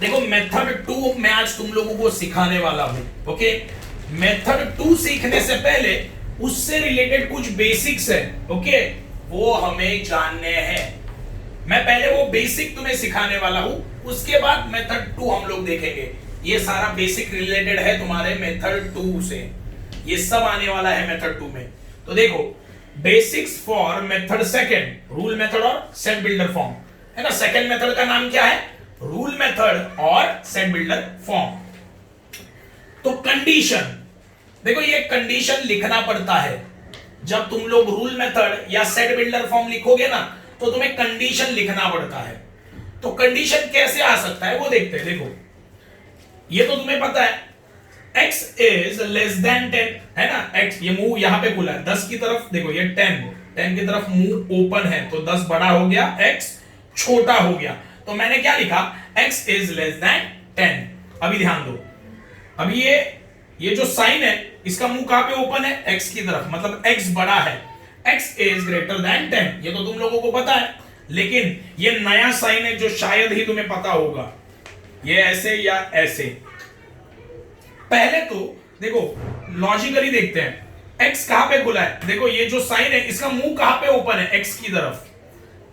देखो मेथड 2 मैं आज तुम लोगों को सिखाने वाला हूं। ओके, मेथड 2 सीखने से पहले उससे रिलेटेड कुछ बेसिक्स है। ओके, वो हमें जानने हैं। मैं पहले वो बेसिक तुम्हें सिखाने वाला हूं, उसके बाद मेथड 2 हम लोग देखेंगे। ये सारा बेसिक रिलेटेड है तुम्हारे मेथड 2 से, ये सब आने वाला है मेथड 2 में। तो देखो, basics for method second, rule method और सेट बिल्डर फॉर्म, है ना। सेकंड मेथड का नाम क्या है? रूल मेथड और सेट बिल्डर फॉर्म। तो कंडीशन, देखो ये कंडीशन लिखना पड़ता है। जब तुम लोग रूल मेथड या सेट बिल्डर फॉर्म लिखोगे ना, तो तुम्हें कंडीशन लिखना पड़ता है। तो कंडीशन कैसे आ सकता है वो देखते हैं। देखो, ये तो तुम्हें पता है, x इज लेस देन 10, है ना। x, ये मुंह यहां पे खुला है 10 की तरफ, देखो ये 10 की तरफ मुंह ओपन है, तो 10 बड़ा हो गया, x छोटा हो गया। तो मैंने क्या लिखा? x is less than 10। अभी ध्यान दो, अभी ये जो साइन है, इसका मुंह कहां पे ओपन है? x की तरफ, मतलब x बड़ा है। x इज ग्रेटर देन 10, ये तो तुम लोगों को पता है। लेकिन ये नया साइन है जो शायद ही तुम्हें पता होगा, ये ऐसे या ऐसे। पहले तो देखो लॉजिकली देखते हैं, x कहां पे खुला है? देखो ये जो साइन है, इसका मुंह कहां पे ओपन है? x की तरफ।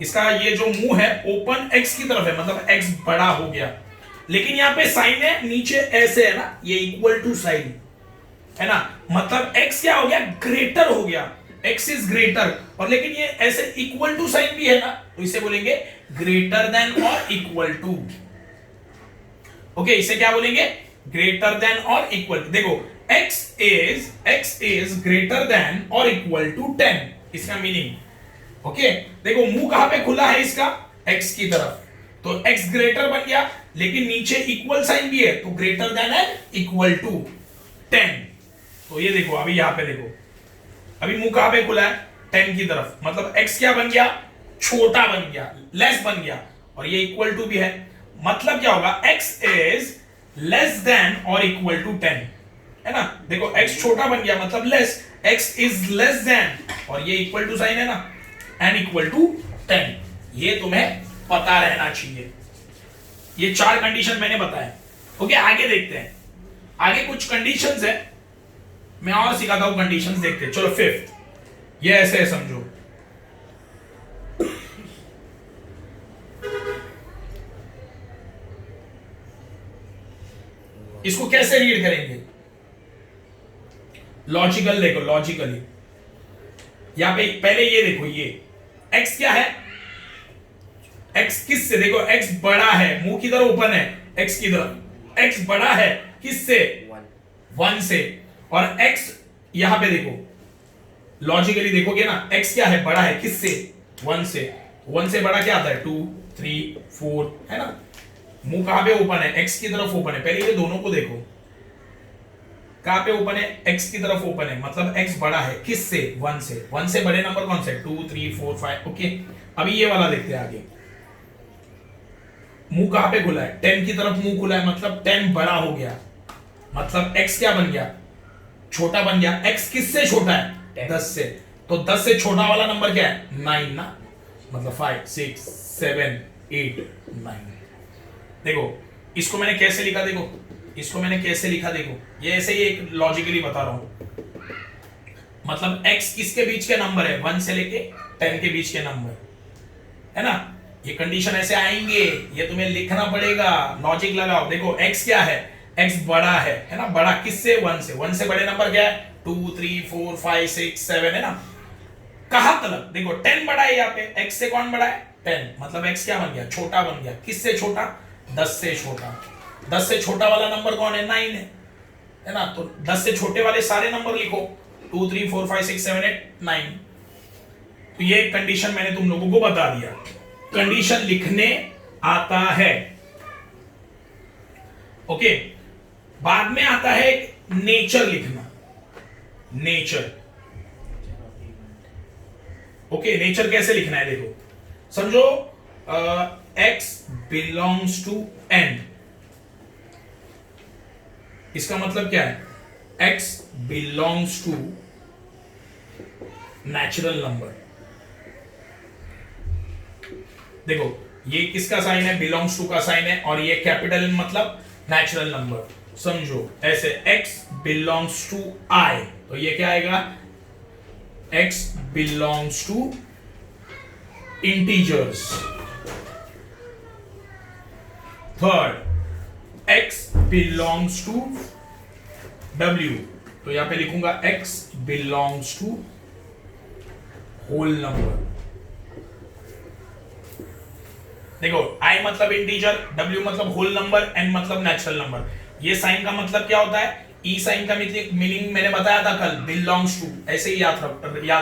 इसका ये जो मुंह है ओपन x की तरफ है, मतलब x बड़ा हो गया। लेकिन यहां पे साइन है नीचे ऐसे, है ना, ये इक्वल टू साइन है ना, मतलब x क्या हो गया? ग्रेटर हो गया, x इज ग्रेटर। और लेकिन ये ऐसे इक्वल टू साइन भी है ना, तो इसे बोलेंगे ग्रेटर देन और इक्वल टू। ओके, इसे क्या बोलेंगे? ग्रेटर देन और इक्वल टू। देखो x इज ग्रेटर देन और इक्वल टू 10, इसका मीनिंग। ओके, देखो मुंह कहां पे खुला है इसका? x की तरफ, तो x ग्रेटर बन गया, लेकिन नीचे इक्वल साइन भी है, तो greater than and equal to 10। तो ये देखो, अभी यहां पे देखो, अभी मुंह कहां पे खुला है? 10 की तरफ, मतलब x क्या बन गया? छोटा बन गया, लेस बन गया, और ये इक्वल टू भी है। मतलब क्या होगा? x इज लेस देन और इक्वल टू 10, है ना। देखो x छोटा बन गया, मतलब less, x is less than, और ये इक्वल टू साइन है ना, एंड इक्वल टू 10। ये तुम्हें पता रहना चाहिए। ये 4 कंडीशन मैंने बताया। ओके, आगे देखते हैं। आगे कुछ कंडीशंस है, मैं और सिखाता हूं कंडीशंस, देखते हैं। चलो फिफ्थ, ये ऐसे है समझो। इसको कैसे रीड करेंगे? लॉजिकल देखो, लॉजिकली यहां पे पहले ये देखो, ये x क्या है? x किससे? देखो x बड़ा है, मुंह किधर ओपन है? x की तरफ। x बड़ा है किससे? 1 से। और x यहां पे देखो, लॉजिकली देखोगे ना, x क्या है? बड़ा है किससे? 1 से। 1 से बड़ा क्या आता है? 2, 3, 4, है ना। मुंह कहां पे ओपन है? x की तरफ ओपन है। पहले ये दोनों को देखो, कहां पे ओपन है? x की तरफ ओपन है, मतलब x बड़ा है किससे? 1 से। 1 से बड़े नंबर कौन से? 2, 3, 4, 5। ओके, अभी ये वाला देखते हैं आगे। मुंह कहां पे खुला है? 10 की तरफ मुंह खुला है, मतलब 10 बड़ा हो गया, मतलब x क्या बन गया? छोटा बन गया। x किससे छोटा है? 10 से। तो 10 से छोटा वाला नंबर क्या है? 9 ना, मतलब 5, 6, 7, 8, 9। देखो इसको मैंने कैसे लिखा, देखो इसको मैंने कैसे लिखा, देखो ये ऐसे ही एक लॉजिकली बता रहा हूं। मतलब x किसके बीच के नंबर है? 1 से लेके 10 के बीच के नंबर, है ना। ये कंडीशन ऐसे आएंगे, ये तुम्हें लिखना पड़ेगा, लॉजिक लगाओ। देखो x क्या है? x बड़ा है ना, बड़ा किससे? 1 से। 1 से बड़े नंबर क्या है? 2, 3, 4, 5, 6, 7, है ना। कहां तक? देखो 10 बड़ा है यहाँ पे, x से कौन बड़ा है? 10, मतलब x क्या बन गया? छोटा बन गया। किससे छोटा? 10 से छोटा। 10 से छोटा वाला नंबर कौन है? 9 है ना। तो 10 से छोटे वाले सारे नंबर लिखो, 2, 3, 4, 5, 6, 7, 8, 9। तो ये कंडीशन मैंने तुम लोगों को बता दिया। कंडीशन लिखने आता है। ओके, बाद में आता है नेचर लिखना। नेचर, ओके, नेचर कैसे लिखना है? देखो समझो, x बिलोंग्स टू n, इसका मतलब क्या है? x belongs to natural number. देखो ये किसका साइन है, बिलोंग्स टू का साइन है, और ये कैपिटल मतलब नेचुरल नंबर, समझो ऐसे x बिलोंग्स टू i, तो ये क्या आएगा, x belongs to integers. Third, x belongs to w, तो यहां पे लिखूंगा x belongs to whole number. देखो i मतलब इंटीजर, w मतलब होल नंबर, n मतलब नेचुरल नंबर। ये साइन का मतलब क्या होता है, e साइन का मीनिंग मैंने बताया था कल, बिलोंग्स टू, ऐसे ही याद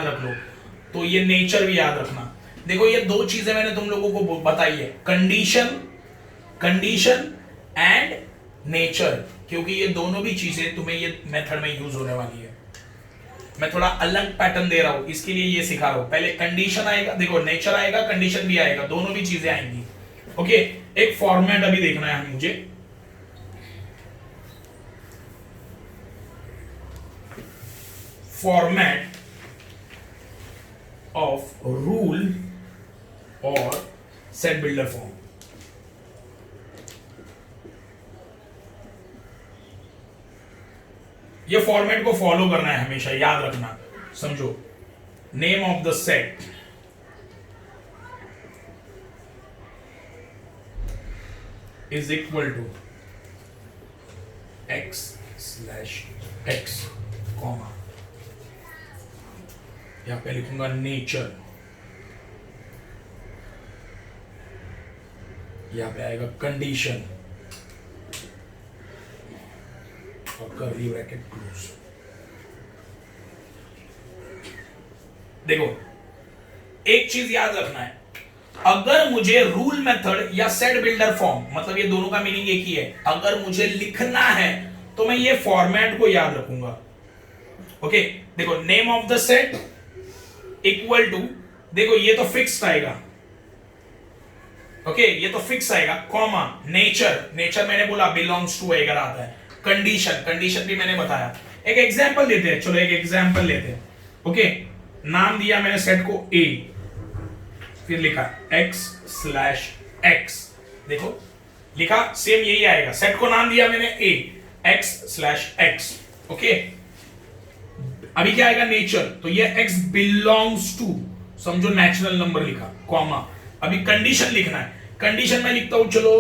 रख लो। तो ये नेचर भी याद रखना। देखो ये दो चीजें मैंने तुम लोगों को बताई है, कंडीशन एंड नेचर, क्योंकि ये दोनों भी चीजें तुम्हें ये मेथड में यूज होने वाली है। मैं थोड़ा अलग पैटर्न दे रहा हूं, इसके लिए ये सिखा रहा हूं। पहले कंडीशन आएगा, देखो नेचर आएगा, कंडीशन भी आएगा, दोनों भी चीजें आएंगी। ओके, एक फॉर्मेट अभी देखना है मुझे। फॉर्मेट ऑफ रूल और सेट बिल्डर फॉर्म। ये फॉर्मेट को फॉलो करना है हमेशा, याद रखना, समझो। Name of the set is equal to x/x, comma, यहां पे लिखूंगा नेचर, यहां पे आएगा कंडीशन और कर्ली ब्रैकेट क्लोज। देखो एक चीज याद रखना है, अगर मुझे रूल मेथड या सेट बिल्डर फॉर्म, मतलब ये दोनों का मीनिंग एक ही है, अगर मुझे लिखना है तो मैं ये फॉर्मेट को याद रखूंगा। ओके, देखो name of the set equal to, देखो ये तो फिक्स्ड आएगा, ओके ये तो फिक्स आएगा, कॉमा नेचर मैंने बोला बिलोंग्स टू अगर आता है, कंडीशन भी मैंने बताया। एक एग्जांपल लेते हैं, चलो एक एग्जांपल लेते हैं। ओके, नाम दिया मैंने सेट को a, फिर लिखा x/x, देखो लिखा सेम यही आएगा, सेट को नाम दिया मैंने a, x/x। ओके, अभी क्या आएगा, नेचर, तो ये x बिलोंग्स टू, समझो नेचुरल नंबर लिखा, कॉमा, अभी कंडीशन लिखना है, कंडीशन में लिखता हूं, चलो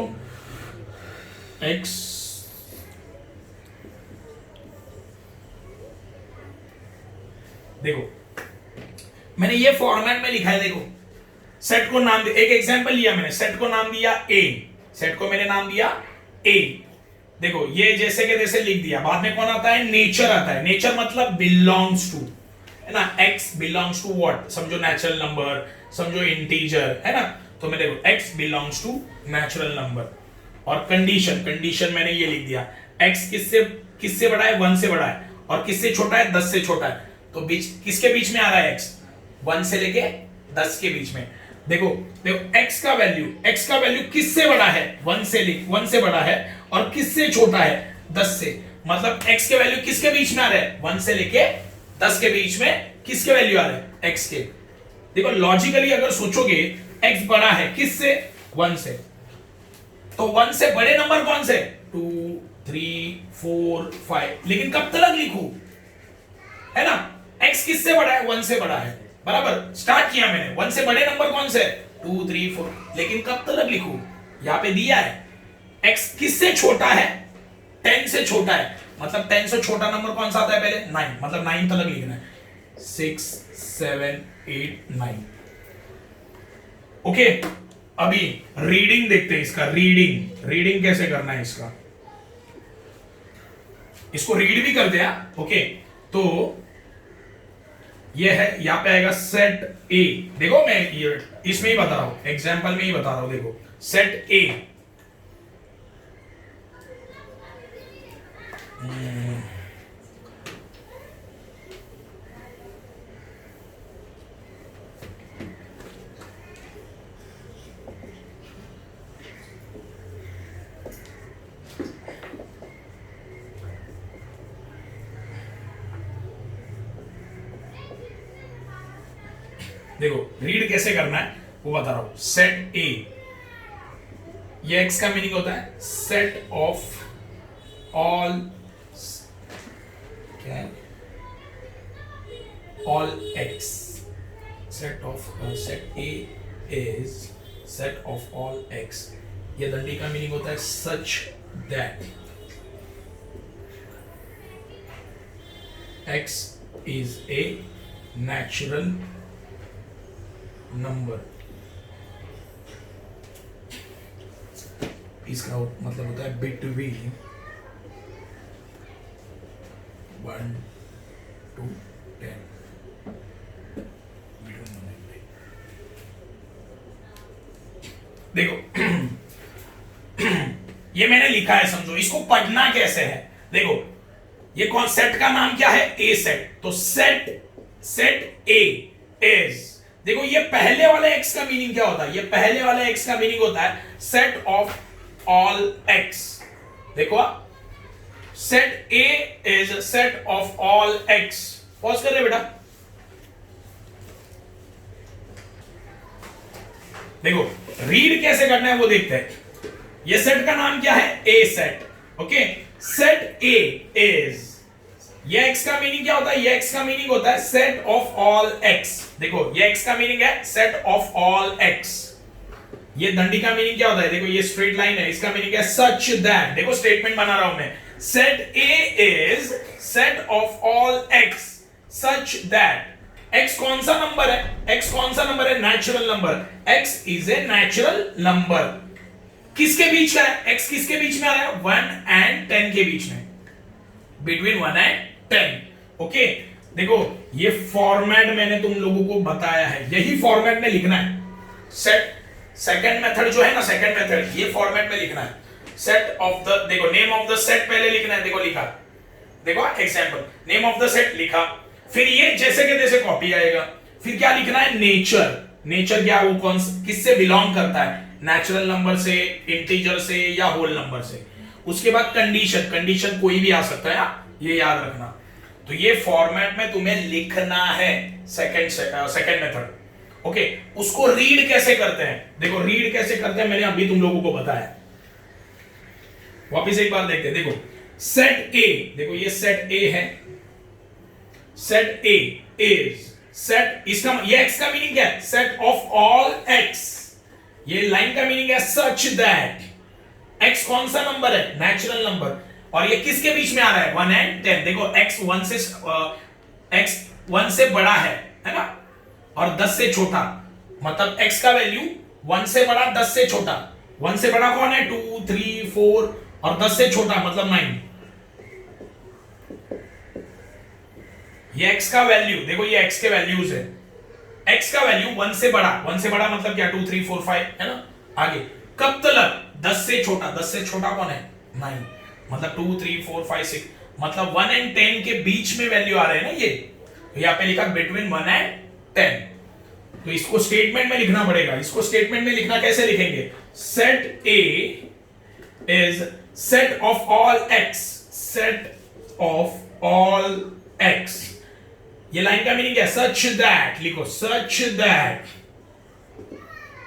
x देखो मैंने ये फॉर्मेट में लिखा है, देखो सेट को नाम, एक एग्जांपल लिया मैंने, सेट को नाम दिया a, सेट को मैंने नाम दिया a, देखो ये जैसे के जैसे लिख दिया, बाद में कौन आता है, नेचर आता है, नेचर मतलब बिलोंग्स टू, है ना, x बिलोंग्स टू व्हाट, समझो नेचुरल नंबर, समझो इंटीजर, है ना, तो मैं देखो x belongs to natural number, और कंडीशन मैंने ये लिख दिया, x किससे बड़ा है, 1 से बड़ा है, और किससे छोटा है, 10 से छोटा है, तो किसके बीच में आ रहा है x, 1 से लेके 10 के बीच में। देखो x का वैल्यू किससे बड़ा है, 1 से बड़ा है, और किससे छोटा है, 10 से, मतलब x के वैल्यू किसके बीच में आ रहा है, 1 से लेके 10 के बीच में किसके वैल्यू आ रहे हैं, x के। देखो लॉजिकली अगर सोचोगे x बड़ा है किससे, 1 से, तो 1 से बड़े नंबर कौन से, 2 3 4 5, लेकिन कब तक लिखूं, है ना, x किससे बड़ा है, 1 से बड़ा है, बराबर, स्टार्ट किया मैंने, 1 से बड़े नंबर कौन से, 2 3 4, लेकिन कब तक लिखूं, यहां पे दिया है x किससे छोटा है, 10 से छोटा है, मतलब 10 से छोटा नंबर कौन सा आता है पहले, 9, मतलब 9 तक लिखना है, 6 7 8 9। ओके, अभी रीडिंग देखते हैं इसका, रीडिंग कैसे करना है इसका, इसको रीड भी करते हैं। ओके, तो ये है, यहां पे आएगा सेट ए, देखो मैं ये इसमें ही बता रहा हूं, एग्जांपल में ही बता रहा हूं, देखो सेट ए, देखो रीड कैसे करना है वो बता रहा हूं, सेट ए ये x का मीनिंग होता है सेट ऑफ ऑल, क्या है, all x, set of set A is set of all x। ये दंडी का मीनिंग होता है such that x is a natural number। इसका मतलब होता है बिटवीन 1 to 10। देखो ये मैंने लिखा है, समझो इसको पढ़ना कैसे है। देखो ये कौन सेट का नाम क्या है, ए सेट। तो सेट ए इज, देखो ये पहले वाले एक्स का मीनिंग क्या होता है, ये पहले वाले एक्स का मीनिंग होता है सेट ऑफ ऑल एक्स। देखो set a is set of all x. Pause कर रहे बेटा। देखो रीड कैसे करना है वो देखते हैं। ये सेट का नाम क्या है, a set. Okay, set a is, ये एक्स का मीनिंग क्या होता है, ये एक्स का मीनिंग होता है सेट ऑफ ऑल एक्स। देखो ये एक्स का मीनिंग है सेट ऑफ ऑल एक्स। ये दंडी का मीनिंग क्या होता है, देखो ये स्ट्रेट लाइन है, इसका मीनिंग है सच दैट। देखो स्टेटमेंट बना रहा हूं मैं, set a is set of all x such that x कौन सा नंबर है, x कौन सा नंबर है, natural number. x is a natural number. किसके बीच का है, x किसके बीच में आ रहा है, 1 and 10 के बीच में, बिटवीन 1 and 10। ओके, देखो ये फॉर्मेट मैंने तुम लोगों को बताया है, यही फॉर्मेट में लिखना है। सेट सेकंड मेथड जो है ना, सेकंड मेथड ये फॉर्मेट में लिखना है। सेट ऑफ द, देखो नेम ऑफ द सेट पहले लिखना है। देखो लिखा, देखो example, name of the set लिखा, फिर ये जैसे के जैसे कॉपी आएगा। फिर क्या लिखना है, नेचर। नेचर क्या, वो कौन किससे बिलोंग करता है, नेचुरल नंबर से, इंटीजर से या होल नंबर से। उसके बाद कंडीशन, कंडीशन कोई भी आ सकता है, ये याद रखना। तो ये फॉर्मेट में तुम्हें लिखना है सेकंड मेथड। ओके, उसको रीड कैसे करते हैं, देखो रीड कैसे करते हैं मैंने अभी तुम लोगों को बताया। वापिस एक बार देखते हैं। देखो सेट ए, देखो ये सेट ए है, सेट ए इज सेट, इसका ये एक्स का मीनिंग क्या है, सेट ऑफ ऑल एक्स। ये लाइन का मीनिंग है सच दैट एक्स कौन सा नंबर है, नेचुरल नंबर, और ये किसके बीच में आ रहा है, 1 and 10। देखो एक्स 1 से बड़ा है ना, और 10 से छोटा, मतलब एक्स का वैल्यू 1 से बड़ा 10 से छोटा। 1 से बड़ा कौन है, 2 3 4, और 10 से छोटा मतलब 9। ये x का वैल्यू, देखो ये x के वैल्यूज है। x का वैल्यू 1 से बड़ा, 1 से बड़ा मतलब क्या, 2 3 4 5 है ना। आगे कब तक, 10 से छोटा, 10 से छोटा कौन है, 9, मतलब 2 3 4 5 6, मतलब 1 and 10 के बीच में वैल्यू आ रहे हैं ना ये। तो यहाँ पे लिखा बिटवीन 1 and 10। तो इसको स्टेटमेंट में लिखना पड़ेगा। इसको स्टेटमेंट में लिखना कैसे लिखेंगे, set a is set of all x, set of all x. ये लाइन का मीनिंग है सच दैट, लिखो सच दैट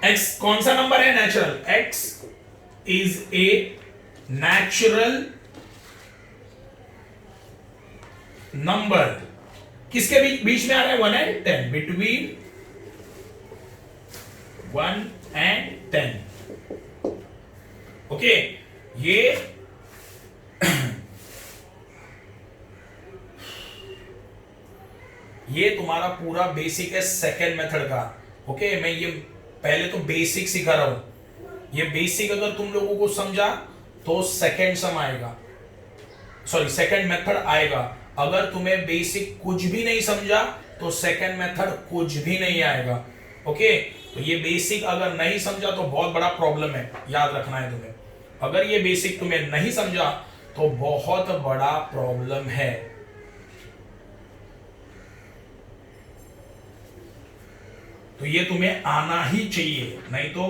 x कौन सा नंबर है, natural. x is a natural number. किसके बीच में आ रहा है, 1 and 10, बिटवीन 1 and 10। ओके, ये तुम्हारा पूरा बेसिक है सेकेंड मेथड का। ओके, मैं ये पहले तो बेसिक सिखा रहा हूं। ये बेसिक अगर तुम लोगों को समझा तो सेकेंड सम आएगा, सॉरी सेकेंड मेथड आएगा। अगर तुम्हें बेसिक कुछ भी नहीं समझा तो सेकेंड मेथड कुछ भी नहीं आएगा। ओके, तो ये बेसिक अगर नहीं समझा तो बहुत बड़ा प्रॉब्लम है, याद रखना है तुम्हें। अगर ये बेसिक तुम्हें नहीं समझा तो बहुत बड़ा प्रॉब्लम है। तो ये तुम्हें आना ही चाहिए, नहीं तो,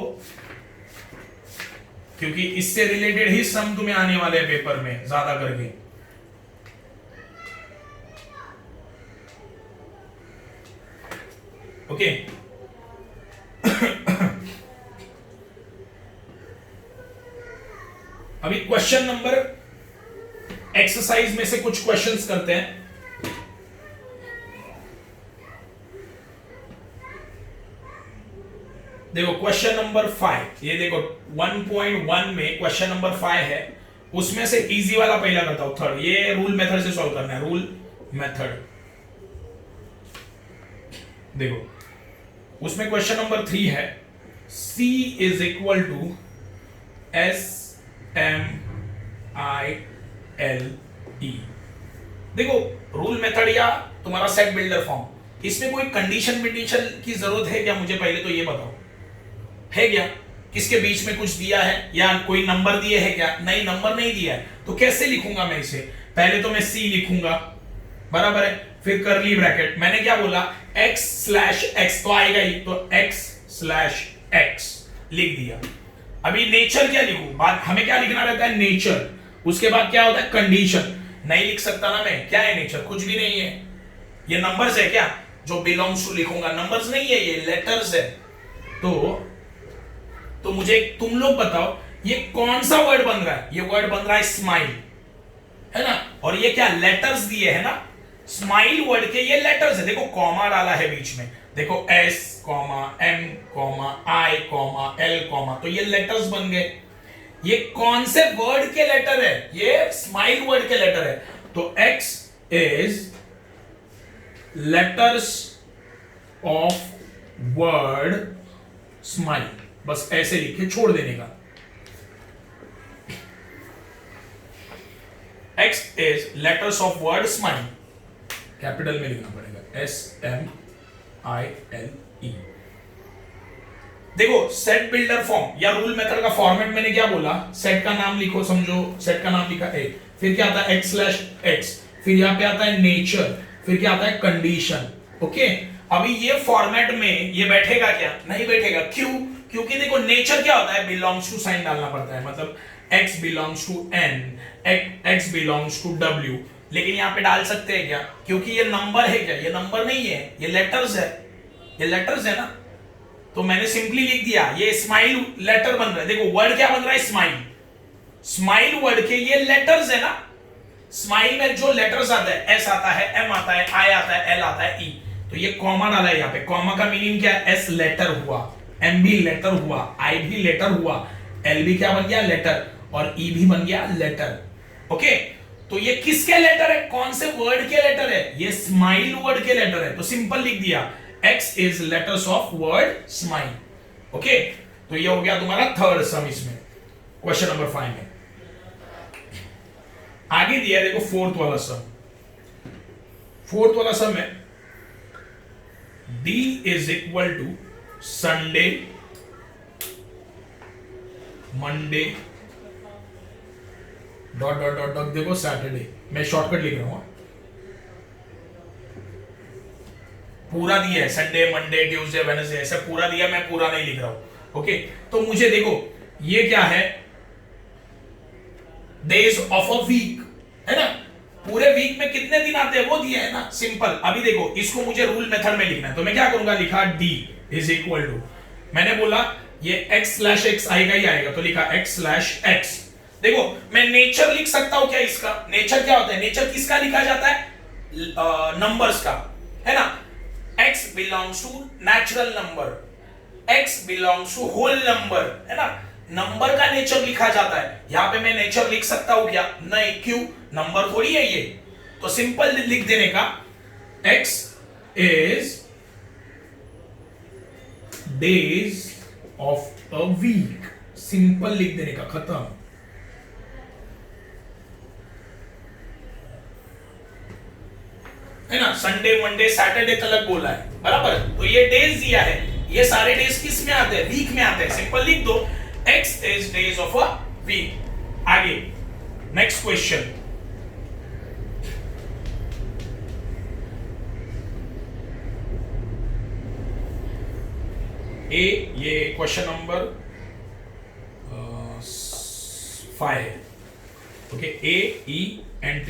क्योंकि इससे रिलेटेड ही सम तुम्हें आने वाले हैं पेपर में ज्यादा करके। ओके अभी क्वेश्चन नंबर एक्सरसाइज में से कुछ क्वेश्चंस करते हैं। देखो क्वेश्चन नंबर 5, ये देखो 1.1 में क्वेश्चन नंबर 5 है, उसमें से इजी वाला पहला करता हूं, थर्ड। ये रूल मेथड से सॉल्व करना है, रूल मेथड। देखो उसमें क्वेश्चन नंबर 3 है, C is equal to SMILE। देखो रूल मेथड या तुम्हारा सेट बिल्डर फॉर्म, इसमें कोई कंडीशन की जरूरत है क्या? मुझे पहले तो ये बताओ, है क्या? किसके बीच में कुछ दिया है या कोई नंबर दिए है क्या? नहीं, नंबर नहीं दिया है। तो कैसे लिखूंगा मैं इसे? पहले तो मैं C लिखूंगा, बराबर है, फिर करली ब्रैकेट, मैंने क्या बोला, x/x तो आएगा ही, तो x/x लिख दिया। अभी नेचर क्या लिखूं? बात हमें क्या लिखना रहता है? नेचर। उसके बाद क्या होता है? कंडीशन। नहीं लिख सकता ना मैं, क्या है नेचर? कुछ भी नहीं है, ये नंबर्स है क्या? जो बिलोंग्स टू लिखूंगा, नंबर्स नहीं है, ये लेटर्स है। तो मुझे तुम लोग बताओ, ये कौन सा वर्ड बन रहा है? ये वर्ड बन रहा है स्माइल, है ना? और ये क्या लेटर्स दिए है ना? स्माइल वर्ड के ये लेटर्स है। देखो कॉमा डाला है बीच में, देखो S, M, I, L, तो ये लेटर्स बन गए। ये कौन से वर्ड के लेटर है? ये स्माइल वर्ड के लेटर है। तो X is letters of word smile, बस ऐसे लिख के छोड़ देने का। X is letters of word smile, capital में लिखना पड़ेगा, SMILE। देखो सेट बिल्डर फॉर्म या रूल मेथड का फॉर्मेट मैंने क्या बोला? सेट का नाम लिखो, समझो सेट का नाम लिखा A, फिर क्या आता है x/x, फिर यहां पे आता है नेचर, फिर क्या आता है कंडीशन। ओके, अभी ये फॉर्मेट में ये बैठेगा क्या? नहीं बैठेगा। क्यों? क्योंकि देखो नेचर क्या होता है? बिलोंग्स टू साइन डालना पड़ता है, मतलब x belongs to n, x belongs to w। लेकिन यहां पे डाल सकते हैं क्या? क्योंकि ये नंबर है क्या? ये नंबर नहीं है, ये लेटर्स है, ये लेटर्स है ना। तो मैंने सिंपली लिख दिया, ये स्माइल लेटर बन रहा है। देखो वर्ड क्या बन रहा है? स्माइल। स्माइल वर्ड के ये लेटर्स है ना। स्माइल में जो लेटर्स आता है, S आता है, M आता है, I आता है, L आता है, E। तो ये कॉमा डाला है यहाँ पे। कॉमा का मीनिंग क्या है? S लेटर हुआ, M भी लेटर हुआ, I भी लेटर हुआ, L भी क्या बन गया? लेटर, और E भी बन गया लेटर। ओके, तो ये किसके लेटर है? कौन से वर्ड के लेटर है? ये स्माइल वर्ड के लेटर है। तो सिंपल लिख दिया, X is letters of word smile। Okay, तो ये हो गया तुम्हारा थर्ड सम इसमें, क्वेश्चन नंबर 5 में। आगे दिया देखो फोर्थ वाला सम। फोर्थ वाला सम है D is equal to Sunday, Monday, dot dot dot dot, देखो सैटरडे। मैं शॉर्टकट लिख रहा हूं, पूरा दिया है, संडे, मंडे, ट्यूसडे, वेडनेसडे, ऐसे पूरा दिया, मैं पूरा नहीं लिख रहा हूं। ओके, तो मुझे देखो ये क्या है? डेज ऑफ अ वीक, है ना? पूरे वीक में कितने दिन आते हैं वो दिया है ना, सिंपल। अभी देखो इसको मुझे रूल मेथड में लिखना है, तो मैं क्या करूंगा? लिखा D इज इक्वल टू, मैंने बोला ये x/x आएगा ही आएगा, तो लिखा x/x। देखो मैं नेचर लिख सकता हूं क्या? इसका नेचर क्या होता है? नेचर किसका लिखा जाता है? नंबर्स का, है ना? x belongs to natural number, x belongs to whole number, है ना? नंबर का नेचर लिखा जाता है। यहां पे मैं नेचर लिख सकता हूं क्या? नहीं। क्यों? नंबर थोड़ी है ये। तो सिंपल लिख देने का, x is days of a week, simple लिख देने का, खत्म। है ना? संडे, मंडे, सैटरडे तक बोला है, बराबर? तो ये डेज दिया है, ये सारे डेज किस में आते हैं? वीक में आते हैं। सिंपल लिख दो, x is days of a week. आगे नेक्स्ट क्वेश्चन, ए, ये क्वेश्चन नंबर 5 है। Okay, AENT।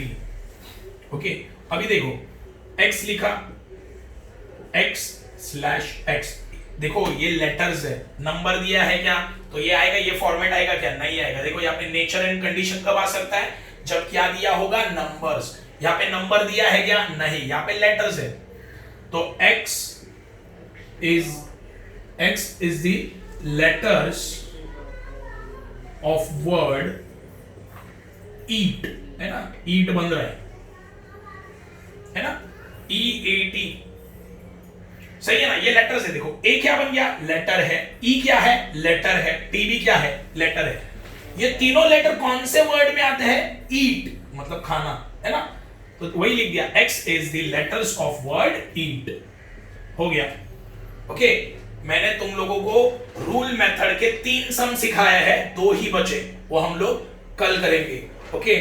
ओके, अभी देखो x लिखा, x/x, देखो ये लेटर्स है, नंबर दिया है क्या, तो ये आएगा, ये फॉर्मेट आएगा क्या, नहीं आएगा। देखो यहाँ पे नेचर एंड कंडीशन कब आ सकता है, जब क्या दिया होगा, नंबर्स। यहाँ पे नंबर दिया है क्या, नहीं, यहाँ पे लेटर्स है। तो x is the letters of word eat, है ना, eat बन रहा है ना, EAT, सही है ना, ये लेटर्स है। देखो ए क्या बन गया, लेटर है, ई क्या है, लेटर है, टी भी क्या है, लेटर है। ये तीनों लेटर कौन से वर्ड में आते हैं, ईट, मतलब खाना, है ना, तो वही लिख दिया, x is the letters of word eat, हो गया। ओके, मैंने तुम लोगों को रूल मेथड के 3 सम सिखाया है, 2 ही बचे, वो हम लोग कल करेंगे। ओके,